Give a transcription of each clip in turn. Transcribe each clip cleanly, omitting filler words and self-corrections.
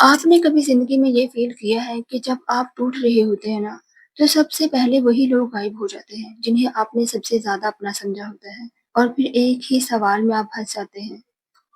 आपने कभी ज़िंदगी में ये फ़ील किया है कि जब आप टूट रहे होते हैं ना, तो सबसे पहले वही लोग गायब हो जाते हैं, जिन्हें आपने सबसे ज़्यादा अपना समझा होता है और फिर एक ही सवाल में आप फँस जाते हैं,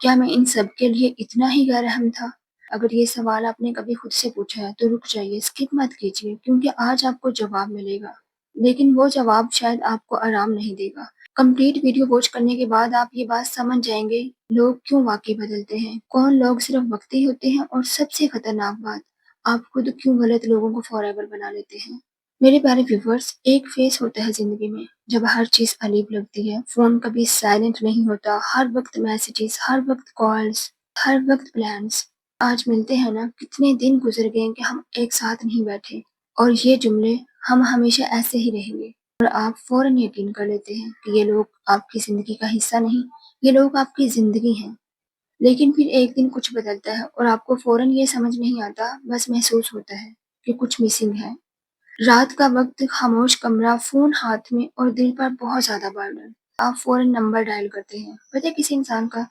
क्या मैं इन सब के लिए इतना ही गैर-रहम था? अगर ये सवाल आपने कभी खुद से पूछा है, तो रुक जाइए, स्किप मत कीजिए क्योंकि आज आपको जवाब मिलेगा। लेकिन वो जवाब शायद आपको आराम नहीं देगा। कंप्लीट वीडियो वॉच करने के बाद आप ये बात समझ जाएँगे, लोग क्यों वाक़ई बदलते हैं, कौन लोग सिर्फ़ वक़्ती होते हैं और सबसे खतरनाक बात, आप खुद क्यों गलत लोगों को फ़ॉरएवर बना लेते हैं। मेरे प्यारे व्यूअर्स, एक फ़ेज़ होता है ज़िंदगी में, जब हर चीज़ अजीब लगती है, फ़ोन कभी साइलेंट नहीं होता, हर वक़्त मैसेजेस, हर वक़्त कॉल्स, हर वक़्त प्लान्स। आज मिलते हैं ना, कितने दिन गुज़र गए कि हम एक साथ नहीं बैठे और ये जुमले हम हमेशा ऐसे ही रहेंगे। और आप फ़ौरन यकीन कर लेते हैं कि ये लोग आपकी ज़िंदगी का हिस्सा नहीं, ये लोग आपकी ज़िंदगी हैं। लेकिन फिर एक दिन कुछ बदलता है और आपको फ़ौरन ये समझ नहीं आता, बस महसूस होता है कि कुछ मिसिंग है। रात का वक़्त, खामोश कमरा, फ़ोन हाथ में और दिल पर बहुत ज़्यादा बर्डन। आप फ़ौरन नंबर डायल करते हैं। पता है किस इंसान का?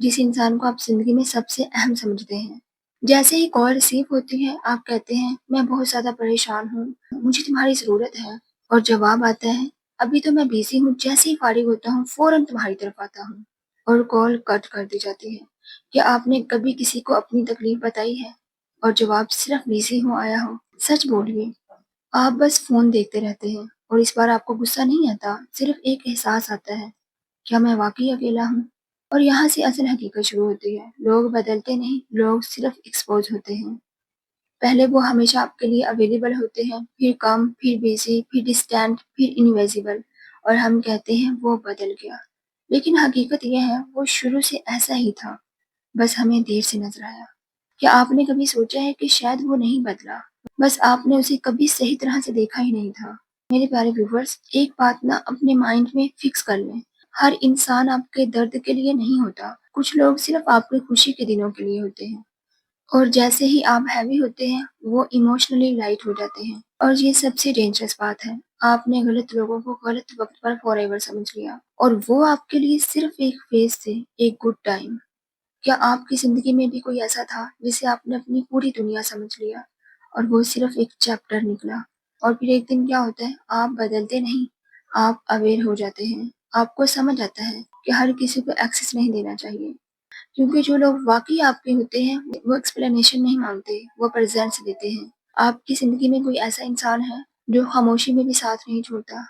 जिस इंसान को आप ज़िंदगी में सबसे अहम समझते हैं। जैसे ही कॉल रिसीव होती है, आप कहते हैं, "मैं बहुत ज़्यादा परेशान हूँ, मुझे तुम्हारी ज़रूरत है।" और जवाब आता है, "अभी तो मैं बिज़ी हूँ, जैसे ही फ़ारिग होता हूँ, फ़ौरन तुम्हारी तरफ आता हूँ।" और कॉल कट कर दी जाती है। क्या आपने कभी किसी को अपनी तकलीफ़ बताई है और जवाब सिर्फ़ बिज़ी हूँ आया हो? सच बोलिए। आप बस फ़ोन देखते रहते हैं और इस बार आपको गुस्सा नहीं आता, सिर्फ़ एक एहसास आता है, क्या मैं वाक़ई अकेला हूँ? और यहाँ से असल हकीकत शुरू होती है। लोग बदलते नहीं, लोग सिर्फ़ एक्सपोज़ होते हैं। पहले वो हमेशा आपके लिए अवेलेबल होते हैं, फिर कम, फिर बिज़ी, फिर डिस्टेंट, फिर इनविज़िबल और हम कहते हैं वो बदल गया। लेकिन हकीकत ये है, वो शुरू से ऐसा ही था, बस हमें देर से नज़र आया। क्या आपने कभी सोचा है कि शायद वो नहीं बदला, बस आपने उसे कभी सही तरह से देखा ही नहीं था? मेरे प्यारे व्यूअर्स, एक बात ना अपने माइंड में फिक्स कर लें, हर इंसान आपके दर्द के लिए नहीं होता। कुछ लोग सिर्फ़ आपकी खुशी के दिनों के लिए होते हैं और जैसे ही आप हैवी होते हैं, वो इमोशनली लाइट हो जाते हैं। और ये सबसे डेंजरस बात है, आपने गलत लोगों को गलत वक़्त पर फॉरएवर समझ लिया और वो आपके लिए सिर्फ़ एक फ़ेज़ थे, एक गुड टाइम। क्या आपकी ज़िंदगी में भी कोई ऐसा था जिसे आपने अपनी पूरी दुनिया समझ लिया और वो सिर्फ़ एक चैप्टर निकला? और फिर एक दिन क्या होता है, आप बदलते नहीं, आप अवेयर हो जाते हैं। आपको समझ आता है कि हर किसी को एक्सेस नहीं देना चाहिए, क्योंकि जो लोग वाक़ई आपके होते हैं, वो एक्सप्लेनेशन नहीं माँगते, वो प्रेज़ेंस देते हैं। आपकी ज़िंदगी में कोई ऐसा इंसान है, जो खामोशी में भी साथ नहीं छोड़ता?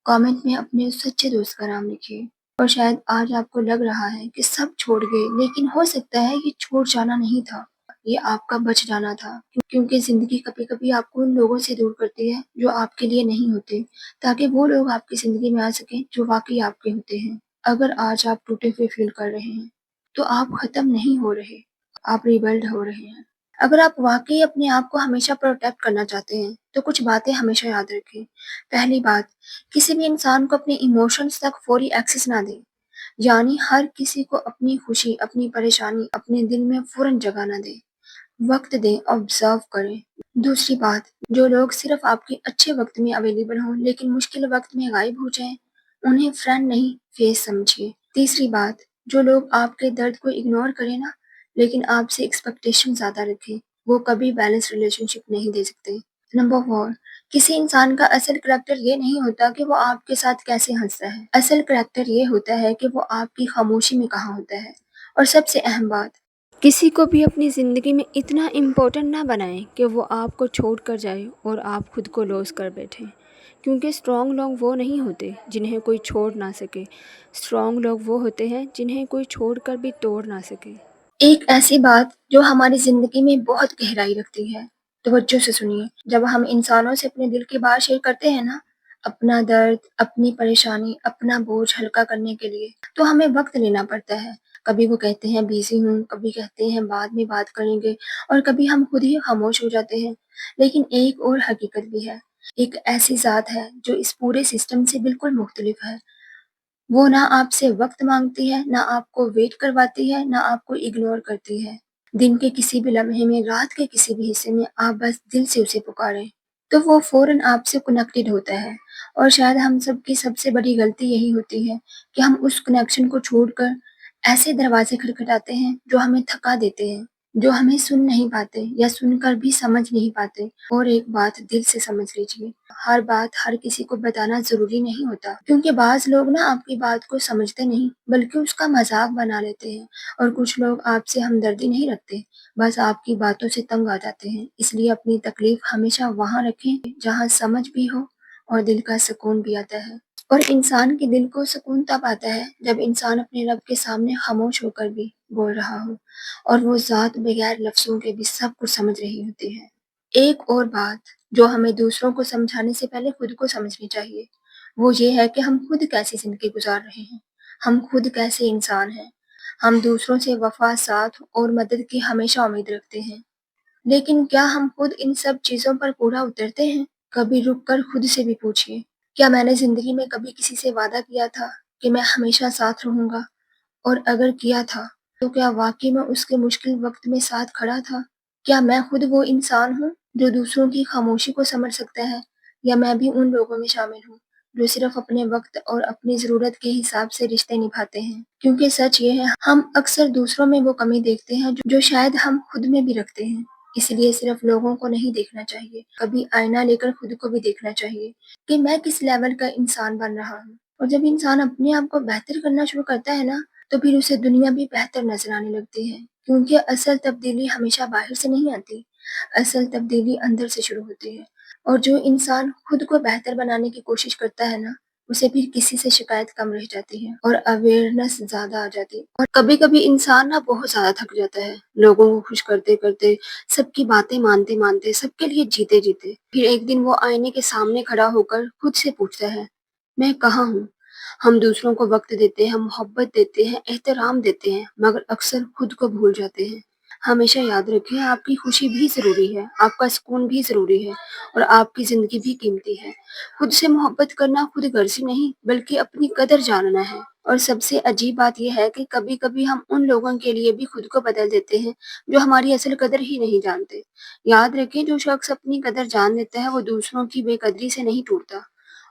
कमेंट में अपने उस सच्चे दोस्त का नाम लिखिए। और शायद आज आपको लग रहा है कि सब छोड़ गए, लेकिन हो सकता है ये छोड़ जाना नहीं था, ये आपका बच जाना था। क्योंकि ज़िंदगी कभी-कभी आपको उन लोगों से दूर करती है, जो आपके लिए नहीं होते, ताकि वो लोग आपकी ज़िंदगी में आ सकें, जो वाक़ई आपके होते हैं। अगर आज आप टूटे हुए फ़ील कर रहे हैं, तो आप ख़त्म नहीं हो रहे, आप रिबिल्ड हो रहे हैं। अगर आप वाक़ई अपने आप को हमेशा प्रोटेक्ट करना चाहते हैं, तो कुछ बातें हमेशा याद रखें। पहली बात, किसी भी इंसान को अपने इमोशंस तक फ़ौरी एक्सेस ना दें। यानी हर किसी को अपनी खुशी, अपनी परेशानी, अपने दिल में फ़ौरन जगह ना दें। वक़्त दें, ऑब्ज़र्व करें। दूसरी बात, जो लोग सिर्फ़ आपके अच्छे वक़्त में अवेलेबल हों, लेकिन मुश्किल वक़्त में गायब हो जाएँ, उन्हें फ्रेंड नहीं, फ़ेस समझिए। तीसरी बात, जो लोग आपके दर्द को इग्नोर करें ना, लेकिन आपसे एक्सपेक्टेशन ज़्यादा रखें, वो कभी बैलेंस रिलेशनशिप नहीं दे सकते। नंबर 4, किसी इंसान का असल करैक्टर ये नहीं होता कि वो आपके साथ कैसे हँसता है। असल करैक्टर ये होता है कि वो आपकी खामोशी में कहाँ होता है। और सबसे अहम बात, किसी को भी अपनी ज़िंदगी में इतना इम्पोर्टेंट ना बनाएं कि वो आपको छोड़ कर जाए और आप खुद को लॉस कर बैठें, क्योंकि स्ट्रॉन्ग लोग वो नहीं होते जिन्हें कोई छोड़ ना सके। स्ट्रॉन्ग लोग वो होते हैं जिन्हें कोई छोड़ कर भी तोड़ ना सके। एक ऐसी बात जो हमारी ज़िंदगी में बहुत गहराई रखती है, तवज्जो से सुनिए। जब हम इंसानों से अपने दिल की बात शेयर करते हैं ना, अपना दर्द, अपनी परेशानी, अपना बोझ हल्का करने के लिए, तो हमें वक़्त लेना पड़ता है। कभी वो कहते हैं बिज़ी हूँ, कभी कहते हैं बाद में बात करेंगे और कभी हम खुद ही खामोश हो जाते हैं। लेकिन एक और हकीकत भी है, एक ऐसी ज़ात है जो इस पूरे सिस्टम से बिल्कुल मुख्तलिफ है। वो ना आपसे वक़्त माँगती है, ना आपको वेट करवाती है, ना आपको इग्नोर करती है। दिन के किसी भी लम्हे में, रात के किसी भी हिस्से में आप बस दिल से उसे पुकारें, तो वो फ़ौरन आपसे कनेक्टेड होता है। और शायद हम सबकी सबसे बड़ी गलती यही होती है कि हम उस कनेक्शन को छोड़कर ऐसे दरवाज़े खटखटाते हैं जो हमें थका देते हैं। जो हमें सुन नहीं पाते या सुनकर भी समझ नहीं पाते। और एक बात दिल से समझ लीजिए, हर बात हर किसी को बताना ज़रूरी नहीं होता, क्योंकि बाज़ लोग ना आपकी बात को समझते नहीं बल्कि उसका मज़ाक बना लेते हैं, और कुछ लोग आपसे हमदर्दी नहीं रखते, बस आपकी बातों से तंग आ जाते हैं। इसलिए अपनी तकलीफ़ हमेशा वहाँ रखें जहाँ समझ भी हो और दिल का सुकून भी आता है। और इंसान के दिल को सुकून तब आता है जब इंसान अपने रब के सामने खामोश होकर भी बोल रहा हो, और वो ज़ात बगैर लफ्ज़ों के भी सब कुछ समझ रही होती है। एक और बात जो हमें दूसरों को समझाने से पहले खुद को समझनी चाहिए, वो ये है कि हम खुद कैसी ज़िंदगी गुजार रहे हैं, हम खुद कैसे इंसान हैं। हम दूसरों से वफ़ा, साथ और मदद की हमेशा उम्मीद रखते हैं, लेकिन क्या हम खुद इन सब चीज़ों पर पूरा उतरते हैं? कभी रुक कर खुद से भी पूछिए, क्या मैंने ज़िंदगी में कभी किसी से वादा किया था कि मैं हमेशा साथ रहूँगा? और अगर किया था, तो क्या वाक़ई में उसके मुश्किल वक़्त में साथ खड़ा था? क्या मैं खुद वो इंसान हूँ जो दूसरों की खामोशी को समझ सकता है, या मैं भी उन लोगों में शामिल हूँ जो सिर्फ़ अपने वक़्त और अपनी ज़रूरत के हिसाब से रिश्ते निभाते हैं? क्योंकि सच ये है, हम अक्सर दूसरों में वो कमी देखते हैं जो शायद हम खुद में भी रखते हैं। इसलिए सिर्फ़ लोगों को नहीं देखना चाहिए, कभी आईना लेकर खुद को भी देखना चाहिए कि मैं किस लेवल का इंसान बन रहा हूँ। और जब इंसान अपने आप को बेहतर करना शुरू करता है ना, तो फिर उसे दुनिया भी बेहतर नज़र आने लगती है, क्योंकि असल तब्दीली हमेशा बाहर से नहीं आती, असल तब्दीली अंदर से शुरू होती है। और जो इंसान खुद को बेहतर बनाने की कोशिश करता है ना, उसे फिर किसी से शिकायत कम रह जाती है और अवेयरनेस ज़्यादा आ जाती है। और कभी-कभी इंसान ना बहुत ज़्यादा थक जाता है, लोगों को खुश करते-करते, सबकी बातें मानते-मानते, सबके लिए जीते-जीते। फिर एक दिन वो आईने के सामने खड़ा होकर खुद से पूछता है, मैं कहाँ हूँ? हम दूसरों को वक़्त देते हैं, मोहब्बत देते हैं, एहतराम देते हैं, मगर अक्सर खुद को भूल जाते हैं। हमेशा याद रखें, आपकी खुशी भी ज़रूरी है, आपका सुकून भी ज़रूरी है, और आपकी ज़िंदगी भी कीमती है। खुद से मोहब्बत करना खुद गर्ज़ी नहीं, बल्कि अपनी कदर जानना है। और सबसे अजीब बात ये है कि कभी-कभी हम उन लोगों के लिए भी खुद को बदल देते हैं, जो हमारी असल कदर ही नहीं जानते। याद रखें, जो शख्स अपनी कदर जान लेता है, वो दूसरों की बेकदरी से नहीं टूटता।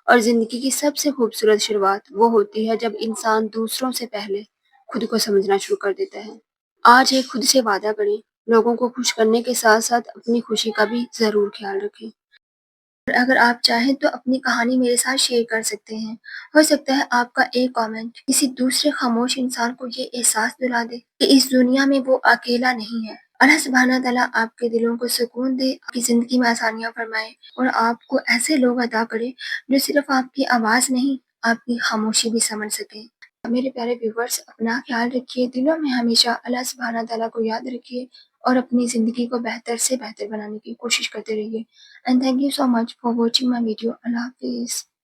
और ज़िंदगी की सबसे खूबसूरत शुरुआत वो होती है जब इंसान दूसरों से पहले खुद को समझना शुरू कर देता है। आज एक खुद से वादा करें, लोगों को खुश करने के साथ-साथ अपनी खुशी का भी ज़रूर ख़्याल रखें। और अगर आप चाहें तो अपनी कहानी मेरे साथ शेयर कर सकते हैं। हो सकता है आपका एक कमेंट किसी दूसरे खामोश इंसान को ये एहसास दिला दे कि इस दुनिया में वो अकेला नहीं है। अल्लाह सुब्हाना तआला आपके दिलों को सुकून दे, आपकी ज़िंदगी में आसानियाँ फरमाए, और आपको ऐसे लोग अता करे जो सिर्फ़ आपकी आवाज़ नहीं, आपकी खामोशी भी समझ सकें। मेरे प्यारे व्यूअर्स, अपना ख्याल रखिए, दिलों में हमेशा अल्लाह सुब्हाना तआला को याद रखिए, और अपनी ज़िंदगी को बेहतर से बेहतर बनाने की कोशिश करते रहिए। And thank you so much for watching my video. Allah Hafiz.